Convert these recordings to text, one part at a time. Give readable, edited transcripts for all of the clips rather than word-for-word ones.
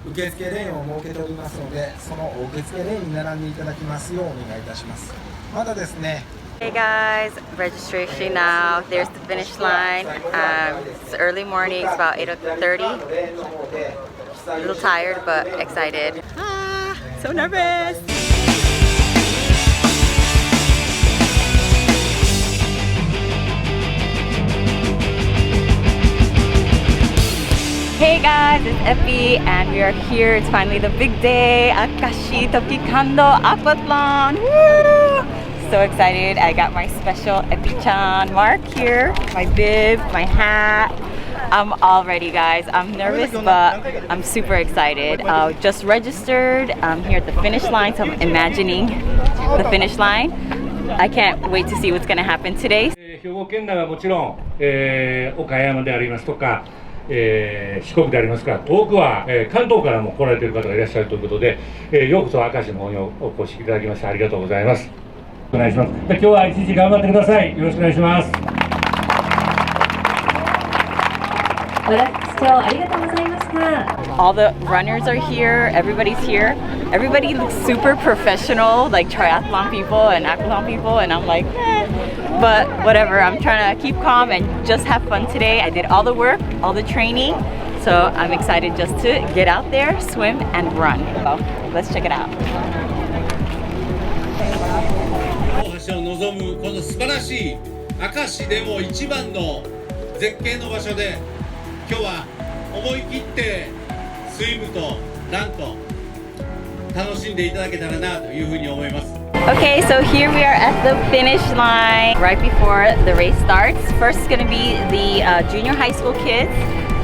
受付レーンを設けておりますので、その受付レーンに並んでいただきますようお願いいたします。まだですね。Hey guys, registration now. There's the finish line. It's early morning, it's about 8:30. A little tired, but excited. Ah, so nervous. Hey guys, it's Epi and we are here. It's finally the big day. Akashi Tokikando Aquathlon. Woo! So excited. I got my special Epi-chan mark here, my bib, my hat. I'm all ready, guys. I'm nervous, but I'm super excited. Just registered. I'm here at the finish line, so I'm imagining the finish line. I can't wait to see what's going to happen today. 兵庫県内はもちろん、岡山でありますとか、四国でありますか、遠くは、関東からも来られている方がいらっしゃるということで、ようこそ明石の方にお越しいただきましてありがとうございます。お願いします。今日は一日頑張ってください。よろしくお願いします。All the runners are here, everybody's here. Everybody looks super professional, like triathlon people and aquathlon people, and I'm like, eh. But whatever, I'm trying to keep calm and just have fun today. I did all the work, all the training, so I'm excited just to get out there, swim, and run. So let's check it out. 大橋を望むこの素晴らしい明石でも一番の絶景の場所で、今日は思い切ってスイムとランと楽しんでいただけたらなというふうに思います。Okay, so here we are at the finish line right before the race starts. First is going to be the junior high school kids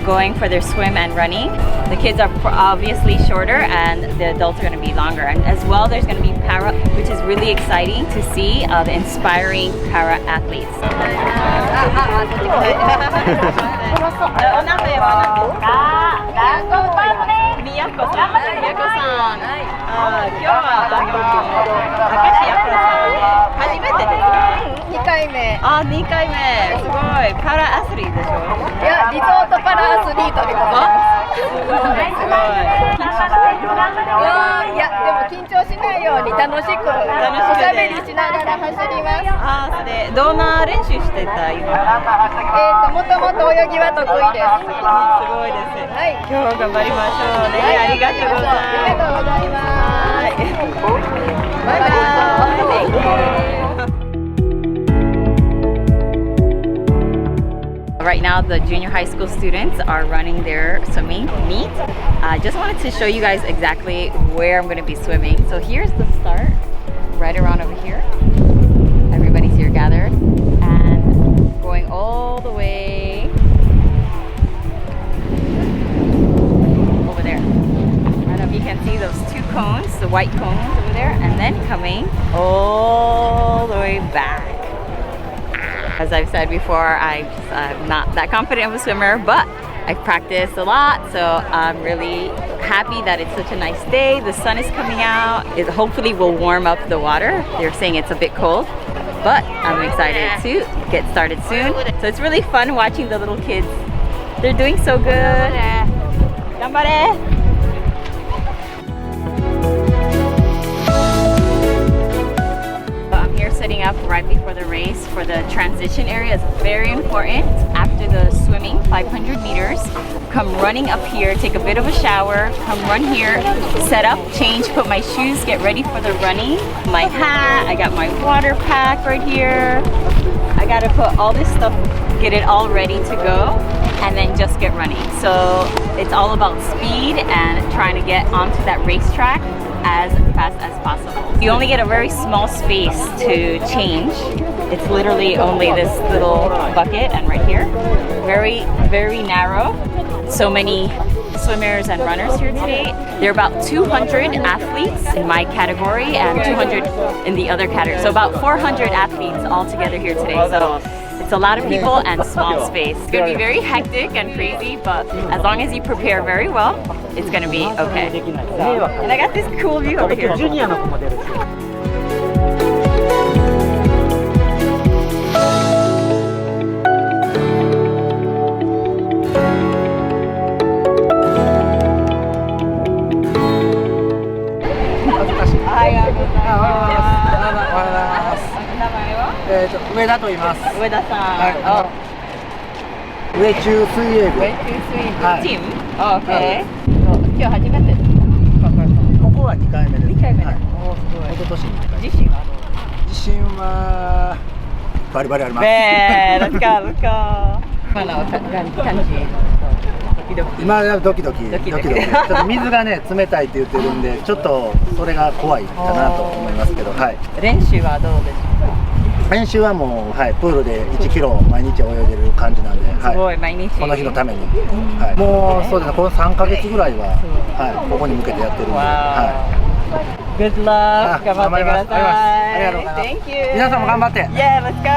going for their swim and running. The kids are obviously shorter and the adults are going to be longer. And as well, there's going to be para, which is really exciting to see the inspiring para athletes. Ah, 2回目。すごい。パラアスリートでしょ？いや、リゾートパラアスリートでございます。すごい、すごい。緊張してる？いや、でも緊張しないように楽しくおしゃべりしながら走ります。あー、それどんな練習してた今？もともと泳ぎは得意です。すごいです。はい。今日頑張りましょうね。ありがとうございます。ありがとうございます。バイバイ。Right now, the junior high school students are running their swimming meet. I just wanted to show you guys exactly where I'm going to be swimming. So here's the start, right around over here. Everybody's here gathered and going all the way over there. I don't know if you can see those two cones, the white cones over there, and then coming all the way back. As I've said before, I'm not that confident of a swimmer, but I've practiced a lot, so I'm really happy that it's such a nice day. The sun is coming out. It hopefully will warm up the water. They're saying it's a bit cold, but I'm excited to get started soon. So it's really fun watching the little kids. They're doing so good. Ganbare! Setting up right before the race for the transition area is very important. After the swimming 500 meters, come running up here, take a bit of a shower, come run here, set up, change, put my shoes, get ready for the running. My hat, I got my water pack right here. I gotta put all this stuff, get it all ready to go, and then just get running. So it's all about speed and trying to get onto that racetrack as fast as possible. You only get a very small space to change. It's literally only this little bucket and right here. Very, very narrow. So many swimmers and runners here today. There are about 200 athletes in my category and 200 in the other category. So about 400 athletes all together here today. So it's a lot of people and small space. It's going to be very hectic and crazy, but as long as you prepare very well, it's going to be okay. And I got this cool view over here. 上田と言います。上田さん。はい。上中水泳部。Way too sweet. はい Team. Oh, okay. 今日初めてここは2回目です。2回目だはい。おーすごい一昨年に2回目。自信はどう自信はバリバリあります。 Man, let's go, let's go. 今の感じドキドキ今はドキドキドキドキちょっと水がね冷たいって言ってるんでちょっとそれが怖いかなと思いますけど、はい。練習はどうですか練習はもう、はい、プールで1キロ毎日泳いでる感じなんで、すご、はい毎日。この日のために、はい、もうそうですね、この3ヶ月ぐらいは、はい、ここに向けてやってるんで、は Good luck. あ頑張ってください。ありがとうございます Thank you. い。皆さんも頑張って。 Yeah, let's go.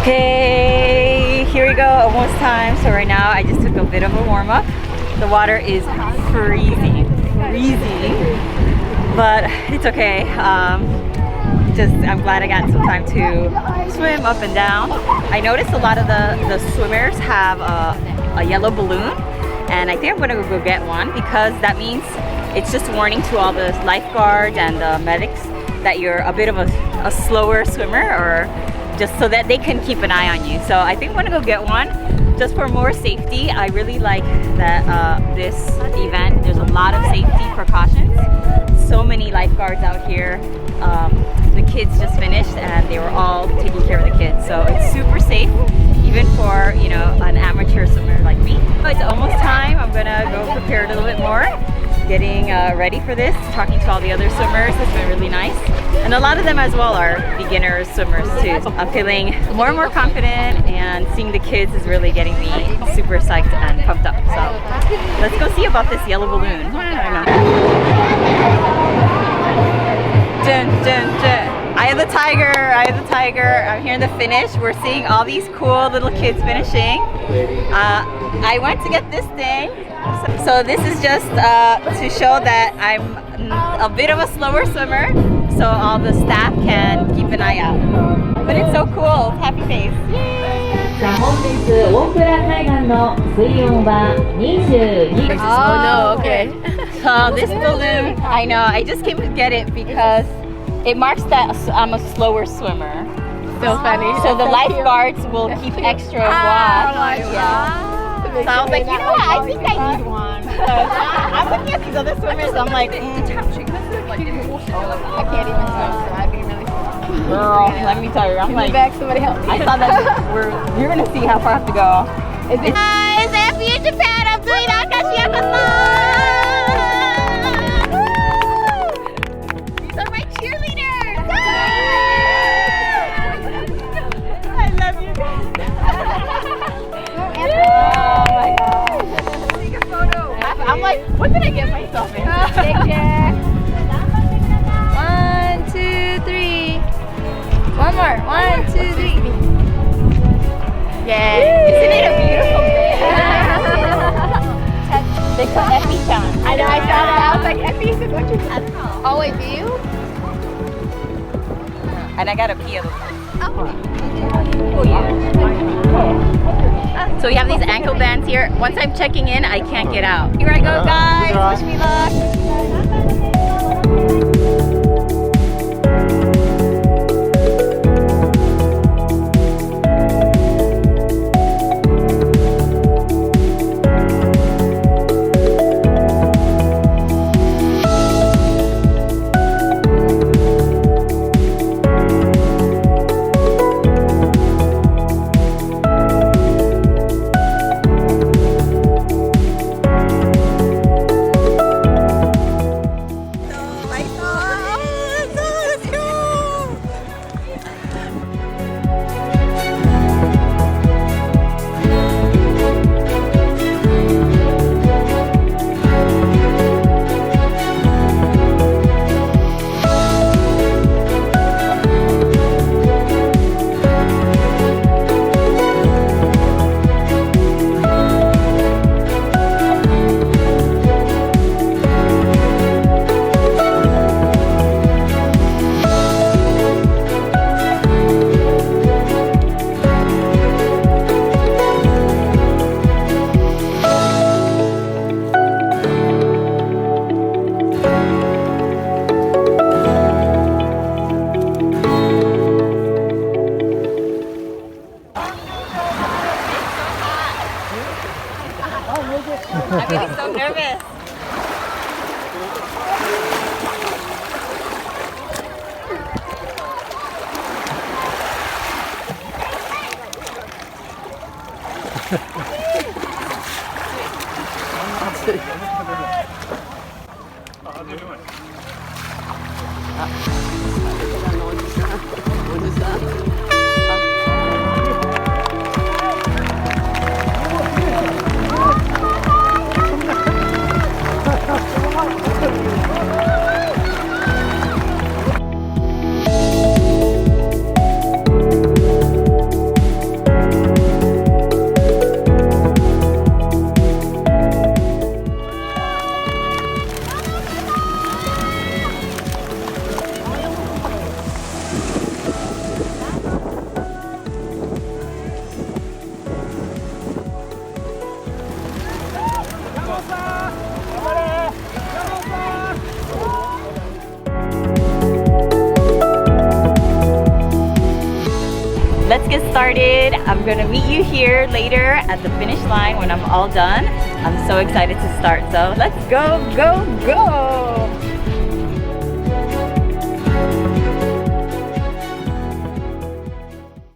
Okay, here we go. Almost time. So right now, I just took a bit of a warm up. The water is freezing, but it's okay. I'm glad I got some time to swim up and down. I noticed a lot of the swimmers have a yellow balloon, and I think I'm gonna go get one because that means it's just warning to all the lifeguards and the medics that you're a bit of a slower swimmer, or just so that they can keep an eye on you. So I think I'm gonna go get one just for more safety. I really like that this event, there's a lot of safety precautions. So many lifeguards out here. The kids just finished and they were all taking care of the kids. So it's super safe, even for, you know, an amateur swimmer like me. It's almost time. I'm gonna go prepare a little bit more. Getting ready for this, talking to all the other swimmers has been really nice. And a lot of them as well are beginner swimmers too. I'm feeling more and more confident, and seeing the kids is really getting me super psyched and pumped up. So let's go see about this yellow balloon. I don't know. Dun, dun, dun. I have the tiger. I'm here in the finish. We're seeing all these cool little kids finishing. I went to get this thing. So this is just to show that I'm a bit of a slower swimmer, so all the staff can keep an eye out. But it's so cool. Happy face. さあ本日大倉海岸の水温は22 Oh no, okay. So this balloon, I know, I just came to get it because it marks that I'm a slower swimmer. So funny. So the lifeguards will keep extra watch. Yeah. So I was like, you know what? I think I need one. So I'm looking at these other swimmers. I'm like, I can't even swim, so I'd be really scared. girl, let me tell you, I'm Give me like, back, somebody help me. I saw that you're gonna see how far I have to go. Is it? Guys, FU Japan, I'm doing These are my cheerleaders. I love you guys. Oh my god. Take a photo. I'm like, what did I get myself in? Picture. 1, 2, 3. One more. 1, 2, 3. Yay. Isn't it a beautiful day? They put Effie-chan. I know. I saw that. I was like, Effie, is what you said. Oh wait, do you? And I got a pee a little bit. Oh yeah. So we have these ankle bands here. Once I'm checking in, I can't get out. Here I go, guys. Wish me luck. I'm getting so nervous. Let's get started. I'm gonna meet you here later at the finish line when I'm all done. I'm so excited to start, so let's go, go, go!